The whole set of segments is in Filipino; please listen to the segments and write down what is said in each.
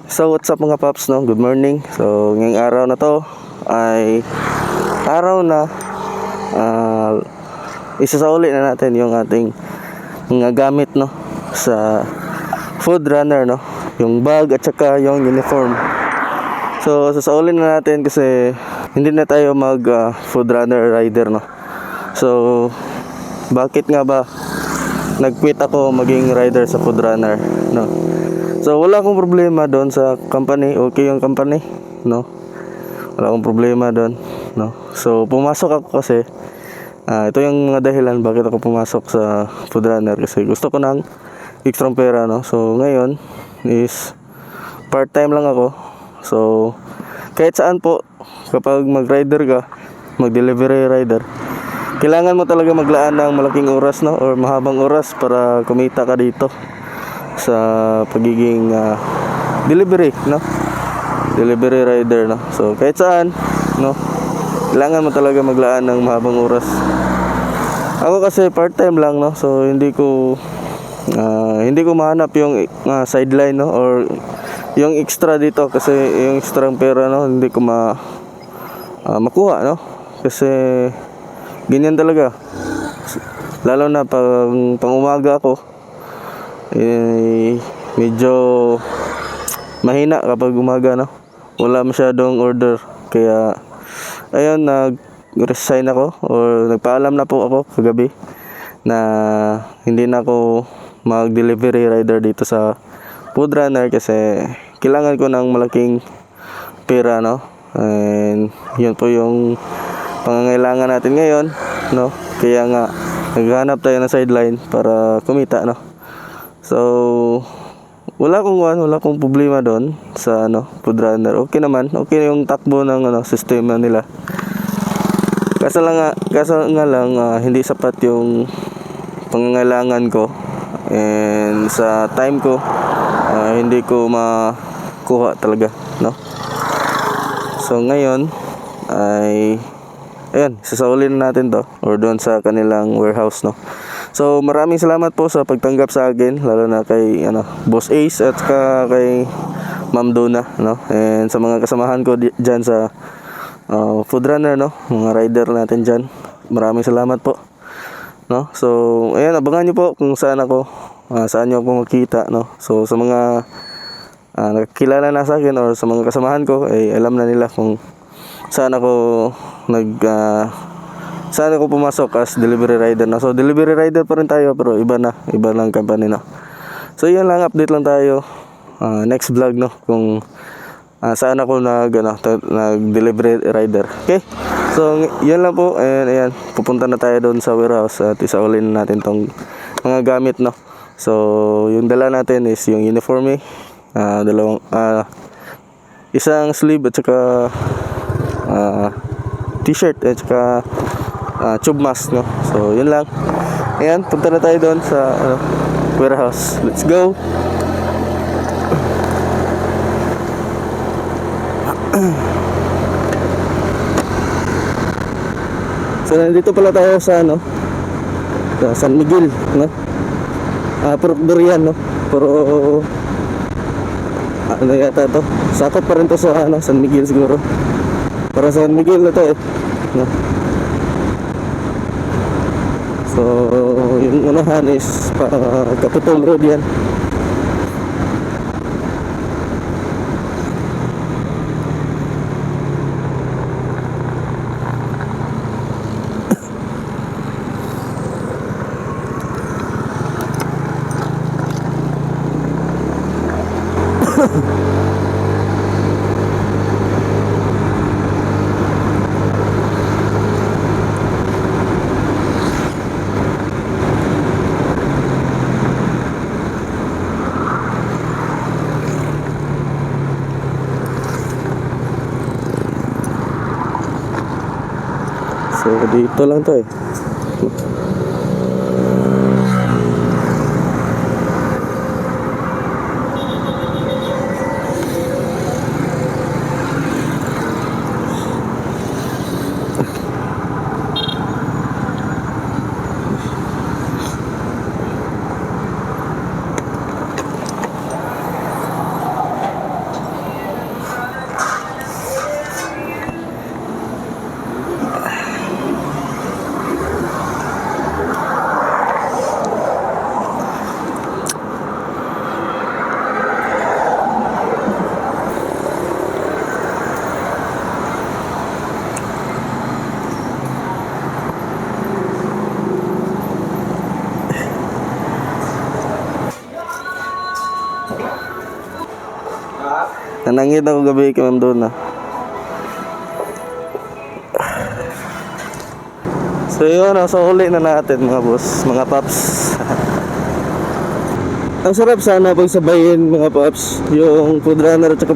So what's up mga paps, no? Good morning. So ngayong araw na to ay araw na isasauli na natin yung ating mga gamit, no, sa food runner, no, yung bag at saka yung uniform. So sasaulin na natin kasi hindi na tayo mag food runner rider, no. So bakit nga ba nag-quit ako maging rider sa food runner, no? So wala akong problema doon sa company, okay yung company, no? Wala akong problema doon, no? So pumasok ako kasi ito yung mga dahilan bakit ako pumasok sa food runner, kasi gusto ko ng extra pera, no? So ngayon is part-time lang ako. So kahit saan po, kapag mag-rider ka, mag-delivery rider, kailangan mo talaga maglaan ng malaking oras, no, or mahabang oras para kumita ka dito sa pagiging delivery, no, delivery rider, no. So kahit saan, no, kailangan mo talaga maglaan ng mahabang oras. Ako kasi part-time lang, no, so hindi ko mahanap yung sideline, no, or yung extra dito, kasi yung extra pera, no, hindi ko makuha, no, kasi ganyan talaga, lalo na pang umaga ako. Medyo mahina kapag umaga, no, wala masyadong order, kaya ayun, nag-resign ako or nagpaalam na po ako kagabi na hindi na ako mag-delivery rider dito sa food runner kasi kailangan ko ng malaking pera, no, and yun po yung pangangailangan natin ngayon, no, kaya nga naghahanap tayo ng sideline para kumita, no. So wala akong problema doon sa food runner. Okay naman, okay yung takbo ng sistema nila. Kaso nga lang hindi sapat yung pangangailangan ko, and sa time ko hindi ko makuha talaga, no. So ngayon ay ayan, sasaulin natin to or doon sa kanilang warehouse, no. So maraming salamat po sa pagtanggap sa akin, lalo na kay Boss Ace at saka kay Ma'am Donna, no, and sa mga kasamahan ko diyan sa food runner, no, mga rider natin diyan. Maraming salamat po, no. So ayan, abangan niyo po kung saan niyo ako makita, no. So sa mga nakakilala na sa akin or sa mga kasamahan ko, ay alam na nila kung saan ako pumasok as delivery rider, no. So delivery rider pa rin tayo, pero iba lang company, no. So yan lang, update lang tayo next vlog, no, kung saan ako nag-delivery rider. Okay, so yan lang po, and ayan, pupunta na tayo doon sa warehouse at isaulin natin tong mga gamit, no. So yung dala natin is yung uniforme, isang sleeve at saka t-shirt at saka tube mask, no. So yun lang. Ayan, punta na tayo doon sa warehouse. Let's go. So nandito pala tayo sa sa San Miguel, no. Puro durian, no. Puro yata to. Sakop pa rin to sa San Miguel siguro. Para sa San Miguel na to, no. So yung unahan is Capitol Road yan. So dito lang to Nanangit ako gabi kay Ma'am Donna. So yun, nasa uli na natin mga boss, mga paps. Ang sarap sana pagsabayin mga paps, yung food runner at saka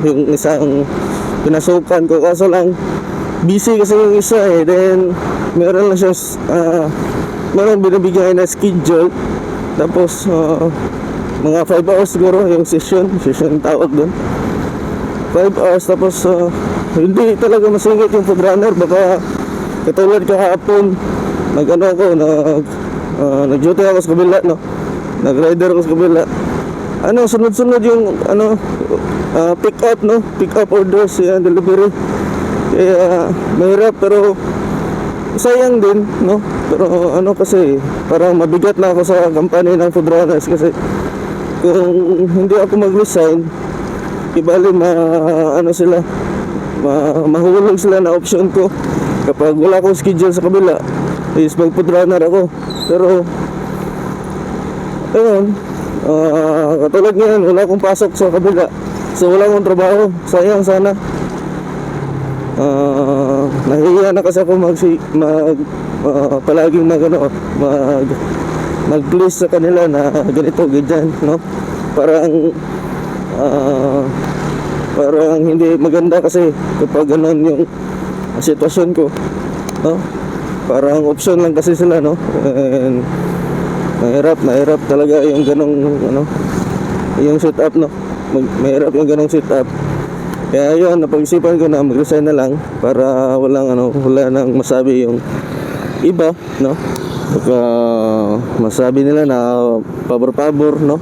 yung isang pinasukan ko. Kaso lang, busy kasi yung isa eh. Then, meron lang siya, meron binibigyan na schedule. Tapos, mga 5 hours siguro yung session tawag doon. 5 hours, tapos hindi talaga masungit yung food runner. Baka katulad kahapon, nag-duty ako sa kabila, no? Nag-rider ako sa kabila. Sunod-sunod yung, pick up, no? Pick up orders, yan, delivery. Kaya, mahirap, pero sayang din, no? Pero, kasi, parang mabigat na ako sa company ng food runners kasi kung hindi ako mag-resign, ibali mahulog sila na option ko. Kapag wala akong schedule sa kabila is mag-food runner ako. Pero ayun, katulad ngayon wala akong pasok sa kabila, so wala akong trabaho. Sayang sana. Nahihiya na kasi ako palaging mag-please sa kanila na ganito, ganyan, no? Parang hindi maganda kasi kapag ganun yung sitwasyon ko, no? Parang option lang kasi sila, no? And mahirap talaga yung ganong yung setup, no? Mahirap yung ganong setup. Kaya yun, napag-isipan ko na mag-resign na lang para wala nang masabi yung iba, no? Baka masabi nila na pabor-pabor, no?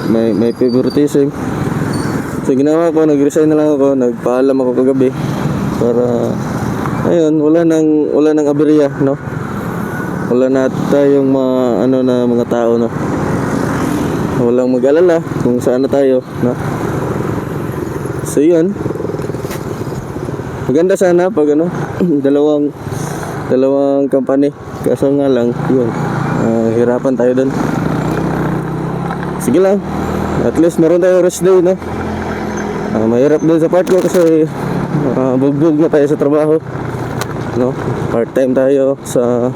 May favoritism. So ginawa ko, nag-resign na lang ako, nagpaalam ako kagabi para ayun, wala nang aberya, no? Wala na tayong mga tao, no? Walang mag-alala kung saan na tayo, no? So yun, maganda sana pag dalawang company. Kaso nga lang, yun, hirapan tayo dun. Sige lang, at least meron tayong rest day, no? Mahirap din sa part ko kasi bugbog na tayo sa trabaho, no? Part time tayo sa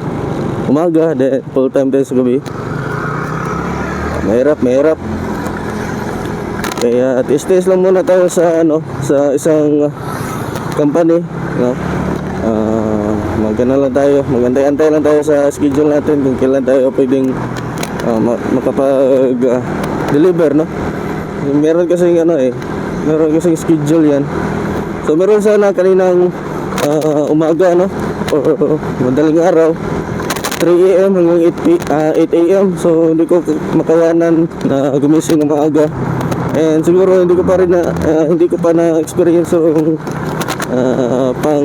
umaga, then full time tayo sa gabi. Mahirap. Kaya at least lang muna tayo sa isang company, no? Magantay lang tayo sa schedule natin kung kailan tayo pwedeng makapag-deliver, no? Meron kasing schedule yan. So meron sana kaninang umaga, no? O madaling araw, 3 AM hanggang 8 AM. So hindi ko makayanan na gumising ng maaga. And siguro hindi ko pa na experience yung pang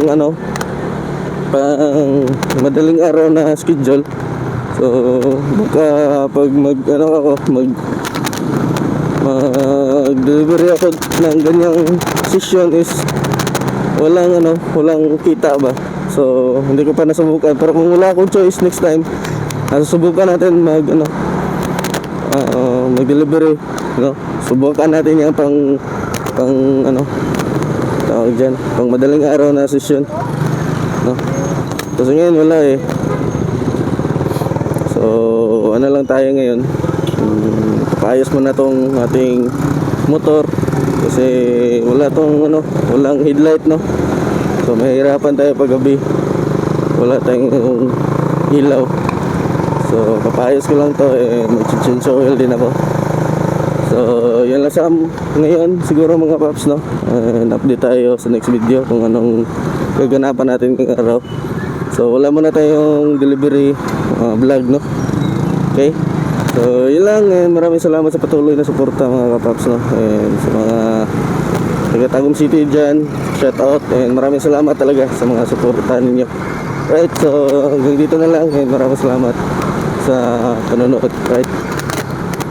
madaling araw na schedule. So baka pag mag-delivery ako ng ganyang session is walang kita ba. So hindi ko pa nasubukan, pero kung wala akong choice next time, susubukan natin mag-delivery, no? Subukan natin yung pang tawag dyan, pang madaling araw na session, no? Kasi ngayon wala eh. So lang tayo ngayon, paayos muna tong ating motor kasi walang headlight, no? So mahirapan tayo pag gabi, wala tayong ilaw. So papayos ko lang to, mag-change oil din ako. So yun lang sa ngayon siguro mga paps, no? Update tayo sa next video kung anong gaganapan natin ngayong araw. So wala muna tayong delivery vlog, no? Okay, so yun lang, maraming salamat sa patuloy na suporta mga kapaps, no? And sa mga taga Tagum City dyan, shout out, and maraming salamat talaga sa mga suportahan ninyo. Right, so hanggang dito na lang, and maraming salamat sa panonood. Right.